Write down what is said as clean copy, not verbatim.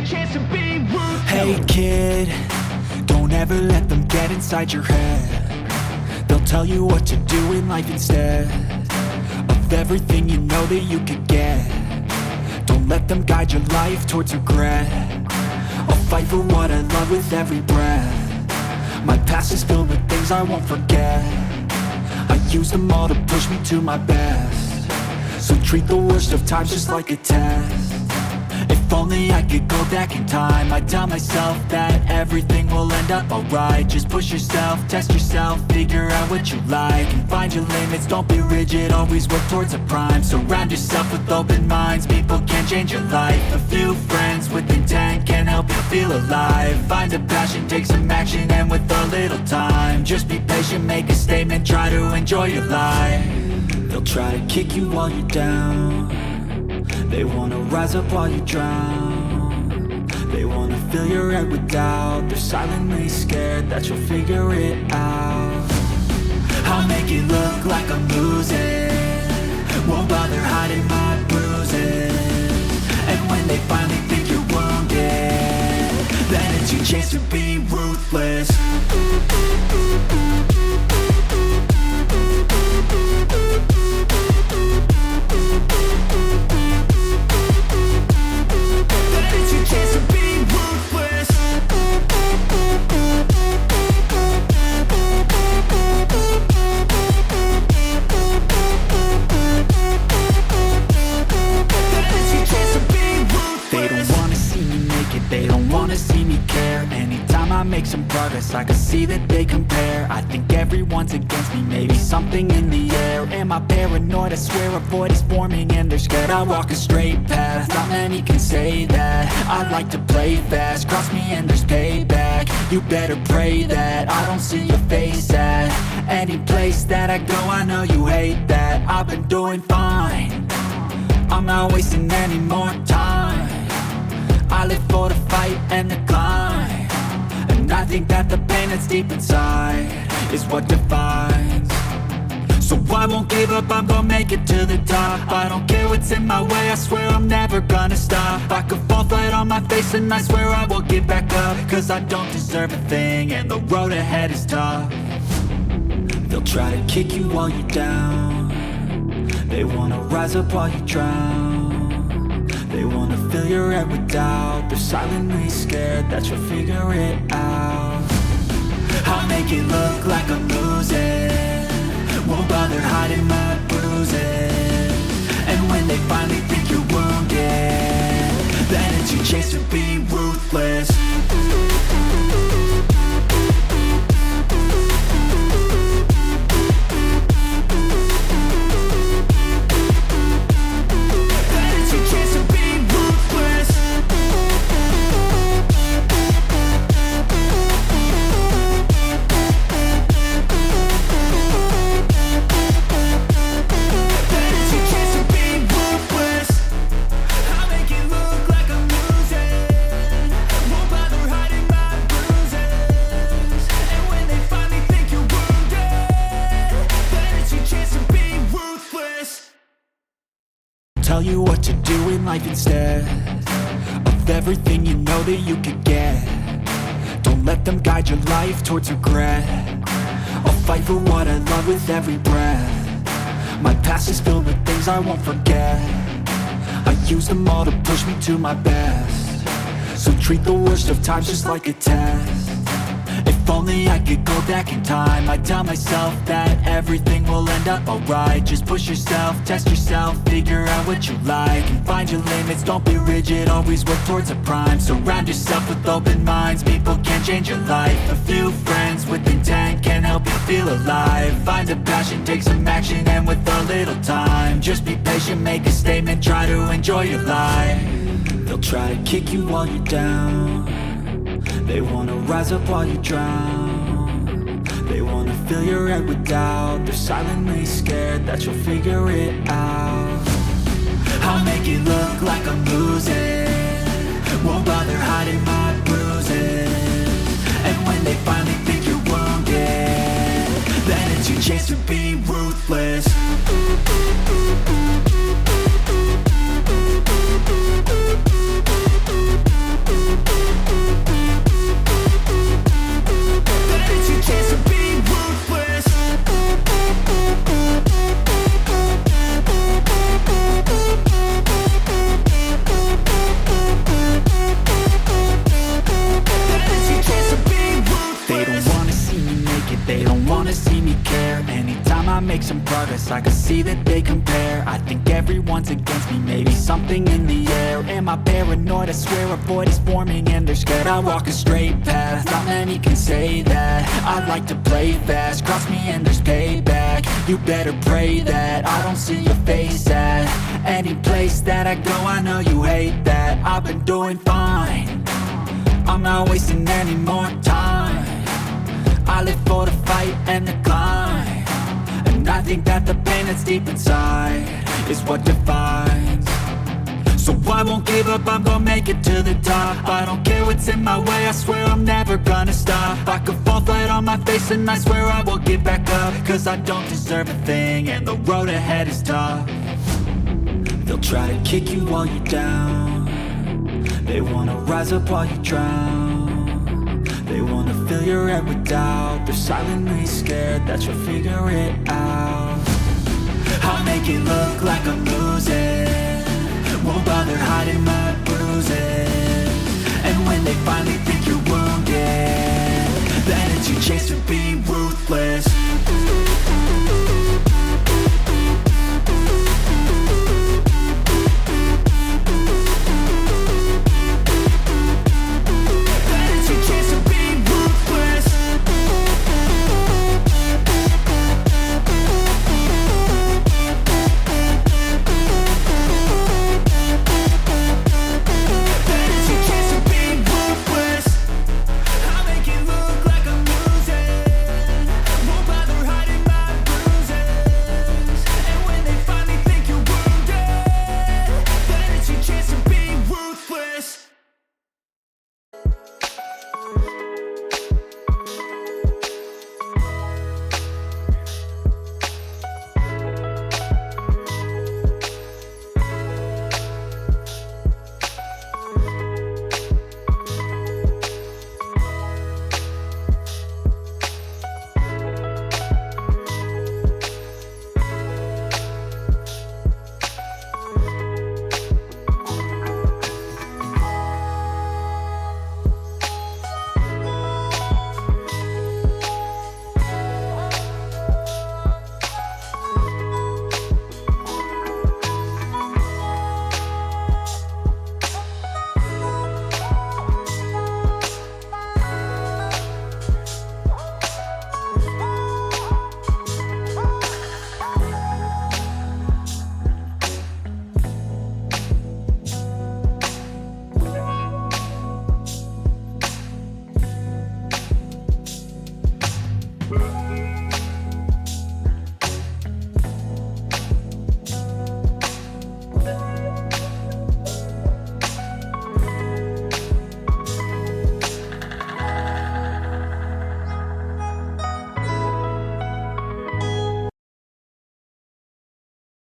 your chance to be ruthless. Hey kid, don't ever let them get inside your head. They'll tell you what to do in life instead of everything you know that you could get. Don't let them guide your life towards regret. I'll fight for what I love with every breath. My past is filled with things I won't forget. I use them all to push me to my best. So treat the worst of times just like a test. If only I could go back in time, I'd tell myself that everything will end up alright. Just push yourself, test yourself, figure out what you like, and find your limits, don't be rigid, always work towards a prime. Surround yourself with open minds, people can change your life. A few friends with intent can help you feel alive. Find a passion, take some action, and with a little time, just be patient, make a statement, try to enjoy your life. They'll try to kick you while you're down. They wanna rise up while you drown. They wanna fill your head with doubt. They're silently scared that you'll figure it out. I'll make it look like I'm losing, won't bother hiding my bruises. And when they finally think you're wounded, then it's your chance to be ruthless. Make some progress, I can see that they compare. I think everyone's against me, maybe something in the air. Am I paranoid? I swear a void is forming and they're scared. I walk a straight path, not many can say that. I like to play fast, cross me and there's payback. You better pray that I don't see your face at any place that I go. I know you hate that. I've been doing fine, I'm not wasting any more time. I live for the fight and the climb. And I think that the pain that's deep inside is what defines. So I won't give up, I'm gonna make it to the top. I don't care what's in my way, I swear I'm never gonna stop. I could fall flat on my face and I swear I will get back up. Cause I don't deserve a thing and the road ahead is tough. They'll try to kick you while you're down. They wanna rise up while you drown. They wanna fill your head with doubt. They're silently scared that you'll figure it out. I'll make it look like I'm losing, won't bother hiding my bruises. And when they finally think you're wounded, then it's your chance to be ruthless. Tell you what to do in life instead of everything you know that you could get. Don't let them guide your life towards regret. I'll fight for what I love with every breath. My past is filled with things I won't forget. I use them all to push me to my best. So treat the worst of times just like a test. If only I could go back in time, I'd tell myself that everything will end up alright. Just push yourself, test yourself, figure out what you like, and find your limits, don't be rigid, always work towards a prime. Surround yourself with open minds, people can change your life. A few friends with intent can help you feel alive. Find a passion, take some action, and with a little time, just be patient, make a statement, try to enjoy your life. They'll try to kick you while you're down. They wanna rise up while you drown. They wanna fill your head with doubt. They're silently scared that you'll figure it out. I'll make it look like I'm losing, won't bother hiding my bruises. And when they finally think you're wounded, then it's your chance to be ruthless. make some progress, I can see that they compare. I think everyone's against me, maybe something in the air. Am I paranoid? I swear a void is forming and they're scared. I walk a straight path, not many can say that. I like to play fast, cross me and there's payback. You better pray that I don't see your face at any place that I go. I know you hate that. I've been doing fine, I'm not wasting any more time. I live for the fight and the climb, and I think that the pain that's deep inside is what defines. So I won't give up, I'm gonna make it to the top. I don't care what's in my way, I swear I'm never gonna stop. I could fall flat on my face and I swear I will get back up, cause I don't deserve a thing and the road ahead is tough. They'll try to kick you while you're down, they wanna rise up while you drown. They wanna fill your head with doubt, they're silently scared that you'll figure it out. I'll make it look like I'm losing, won't bother hiding my bruises. And when they finally think you're wounded, then it's your chance to be ruthless.